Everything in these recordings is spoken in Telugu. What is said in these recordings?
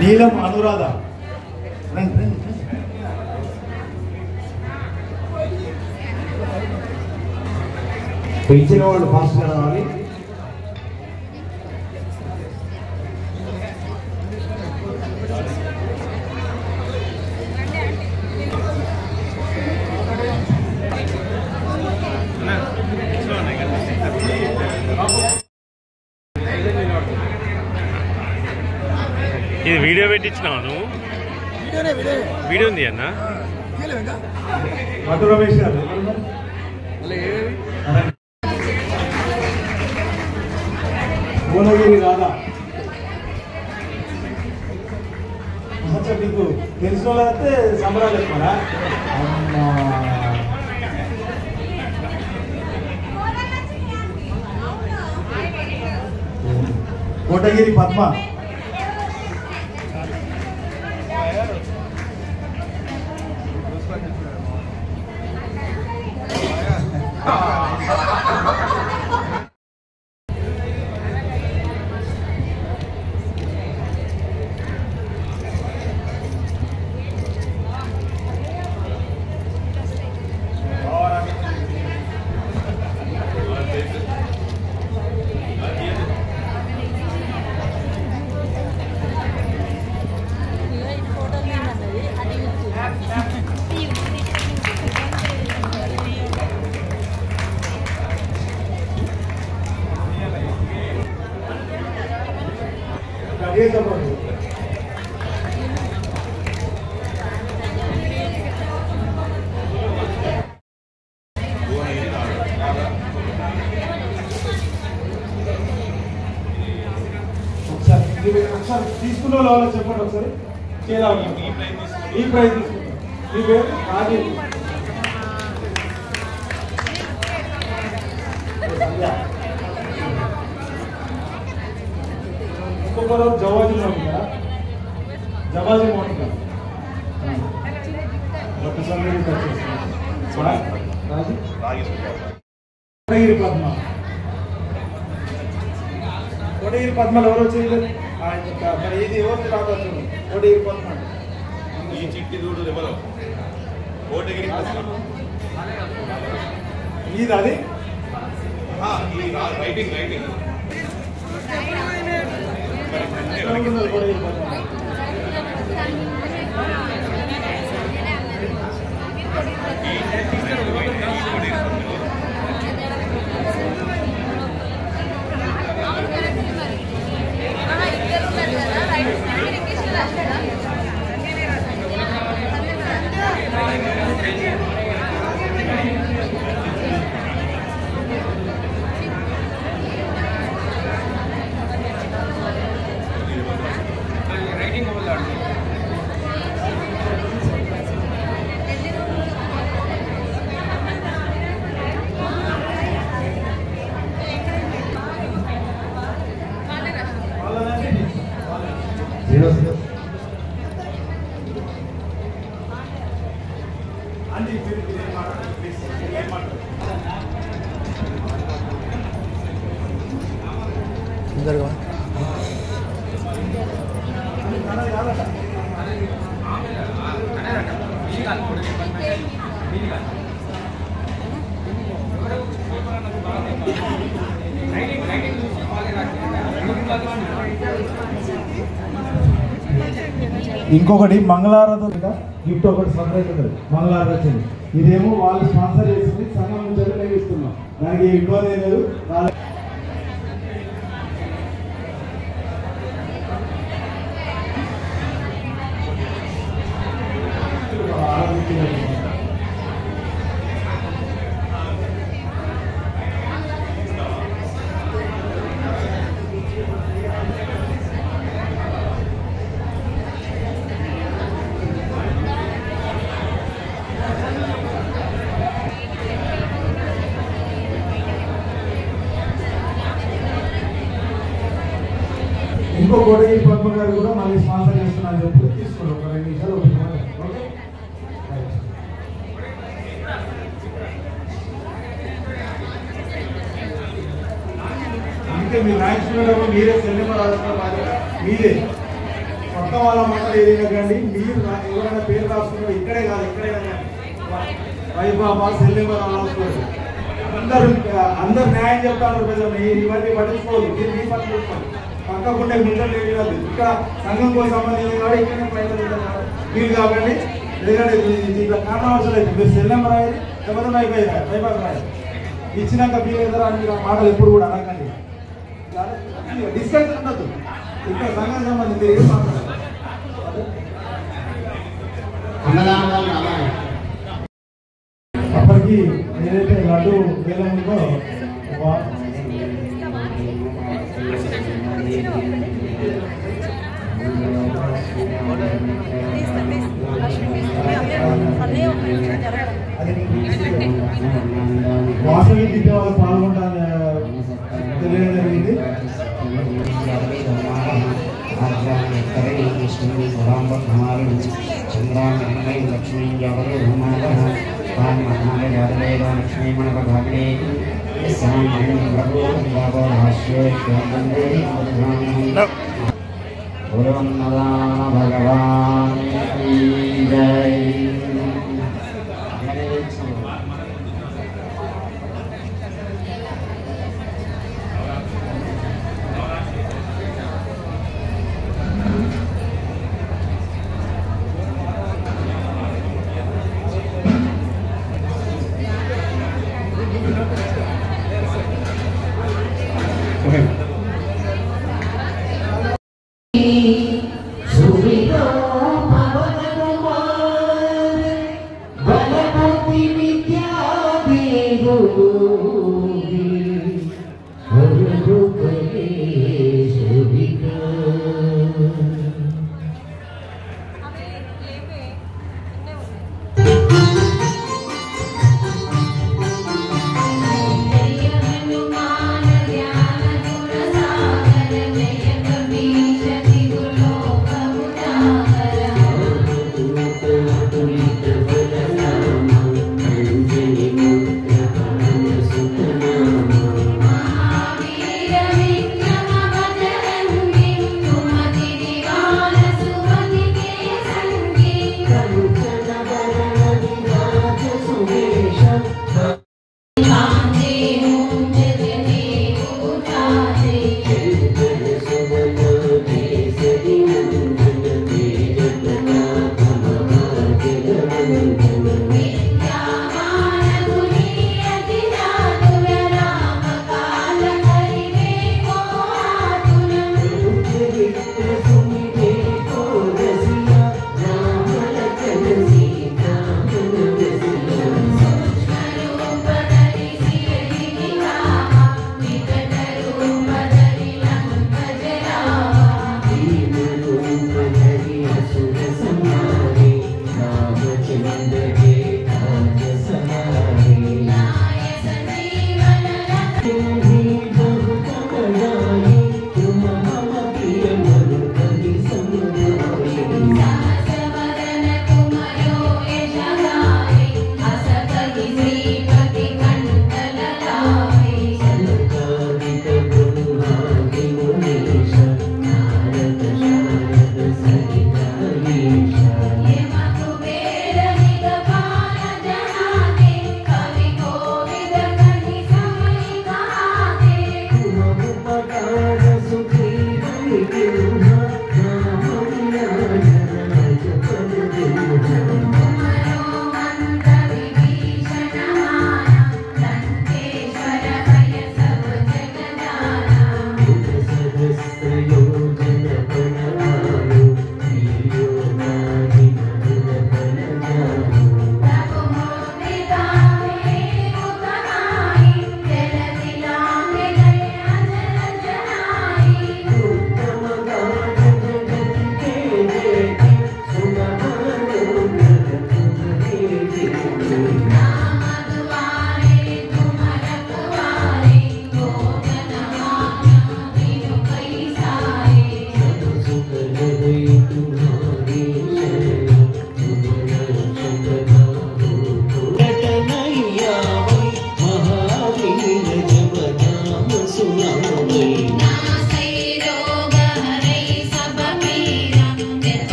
నీలం అనురాధ పిలిచిన వాళ్ళు ఫాస్ట్గా రావాలి. ఇది వీడియో పెట్టించినావు నువ్వు? వీడియో ఉంది అన్న. మధు రమేష్ గారు భువనగిరి రాధా మీకు తెలిసిన వాళ్ళు అయితే సంబరాలు ఎక్కువరా. కోటగిరి పద్మ ఒకసారి తీసుకున్న వాళ్ళు చెప్పండి. ఒకసారి ఈ ప్రైజ్ తీసుకుంటాం. మీ పేరు రాజీవ్. ఇంకొకరు జవాజీ ఉంటారా? జవాజీ ఉంటారు. ఒకసారి కోటగిరి పద్మ. కోటగిరి పద్మలు ఎవరు వచ్చేది? మరి ఇది ఎవరు రావచ్చు? కోటగిరి పద్మ ఈ చిట్టి దూడు ఎవరు? కోటగిరి ఇది అది రైటింగ్ ఇంకొకటి మంగళారతిగా గిఫ్ట్ ఒకటి సపరేట్ ఉంటుంది. మంగళారతి వచ్చింది. ఇదేమో వాళ్ళు స్పాన్సర్ చేసుకుని సంఘం నుంచి ఇస్తున్నాం. దానికి ఇబ్బంది లేదు. ఇంకో కోటగిరి పద్మ గారు కూడా మళ్ళీ స్పాన్సర్ చేస్తున్నారు చెప్పి తీసుకోండి. ఒక 2 నిమిషాలు ఓకే. అందుకే మీరు రాయించుకునేటప్పుడు మీరే సెల్లింగ్ రాసిన బాధ్యత మీరే. కొత్త వాళ్ళ మాటలు ఏదైనా మీరు ఎవరైనా పేరు రాసుకున్నారు ఇక్కడే కాదు ఎక్కడైనా కానీ వైబాబా సెల్లింగ్ రాసుకోండి. అందరు న్యాయం చెప్తాను ప్రజలు ఇవన్నీ పట్టించుకోవాలి. మీరు మీ పని చూసుకోండి. పక్కకుంటే ముందర లేదు కాదు. ఇక్కడ సంఘం కోసం సంబంధించిన కాదు ఇక్కడనే పైన మీరు కాబట్టి ఎందుకంటే ఇట్లా కారణం అవసరం లేదు. మీరు సెల్లింగ్ రాయాలి లేకపోతే వైబాబా రాయాలి. ఇచ్చినాక మీరు ఎదురు అని మాటలు ఎప్పుడు కూడా అనకండి. డిస్కషన్ ఉండదు. ఇక్కడ సంఘం సంబంధించి ఏం మాట్లాడాలి. అప్పటికి ఏదైతే లడ్డు వేలం ఉందో వాసవి దిద్దే వాళ్ళు పాల్గొంటారని తెలియడం జరిగింది. చంద్రామై లక్ష్మీ ఎవరు లక్ష్మీ మనకాగ్నే భగవాన్ జై. Vikrama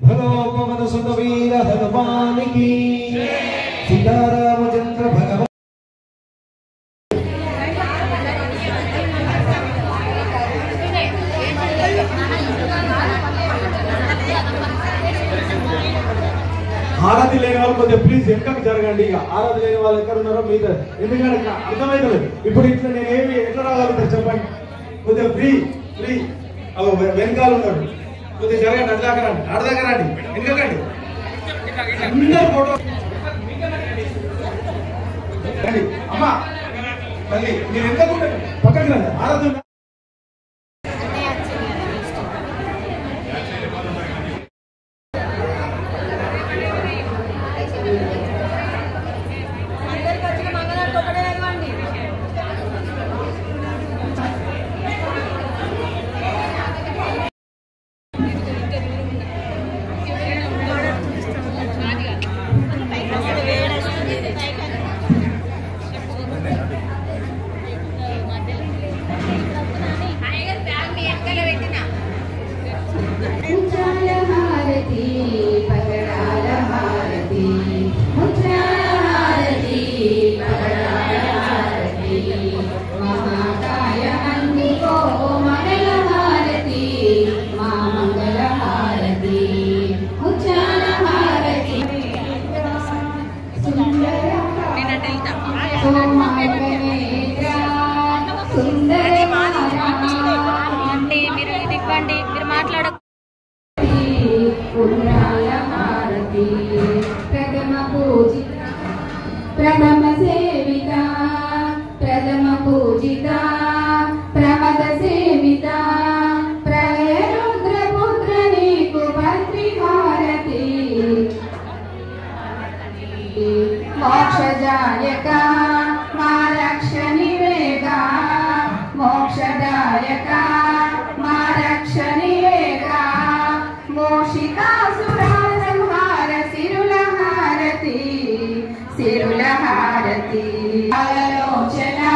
भलो पवन सुत वीर हनुमान की सीतारामचंद्र भगवान ఆరాధి లేని వాళ్ళు కొద్దిగా ప్లీజ్ వెనకకి జరగండి. ఇక ఆరాధి లేని వాళ్ళు ఎక్కడ ఉన్నారో మీద ఎందుకంటే అర్థమైతలేదు. ఇప్పుడు ఇట్లా నేను ఏమి ఎట్లా రాగలుగుతారు చెప్పండి. కొద్దిగా ఫ్రీ ఫ్రీ వెనకాల ఉన్నాడు. కొద్దిగా జరగండి. అడ్దాకా రండి, అడ్దాకా రండి, వెనకండి అందరు ఫోటో రండి. అమ్మా తల్లి మీరు ఎందుకు పక్కకి రండి. ఆరాధన प्रथम सेविता प्रथम पूजिता प्रमद सेविता प्रलय रुद्र पुत्र नीकु भद्री भारती मोक्षदायका मा रक्ष निवेगा मोक्षदायका मा रक्ष निवेगा मोषिका सुरासंहार सिरुलहारती सिरुलहारती आलोचना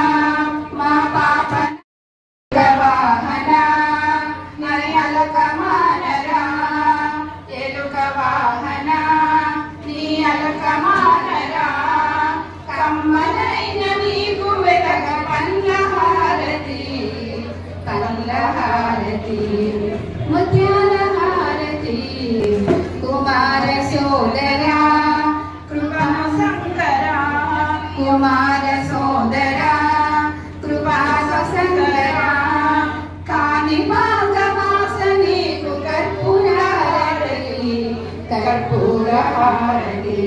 मा पाप वाहना नयलक मानरा एलुक वाहना नियलक मानरा कम्मनैन नीकु वेलक कल्लहारती कल्लहारती मुत्यालहारती कुमार सोदरा कृपा शंकरा कुमार सोदरा कृपा शंकरा कानिमागवासनी कर्पूरहारती कर्पूरहारती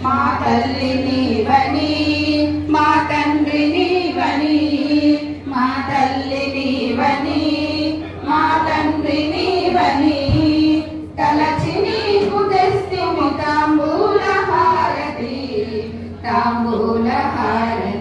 मा तल्ली नीवनी मा तंड्री नीवनी मा तल्ली नीवनी मा तंड्री नीवनी तलची नीकु तेस्तिमि तांबूलहारती तांबूलहारती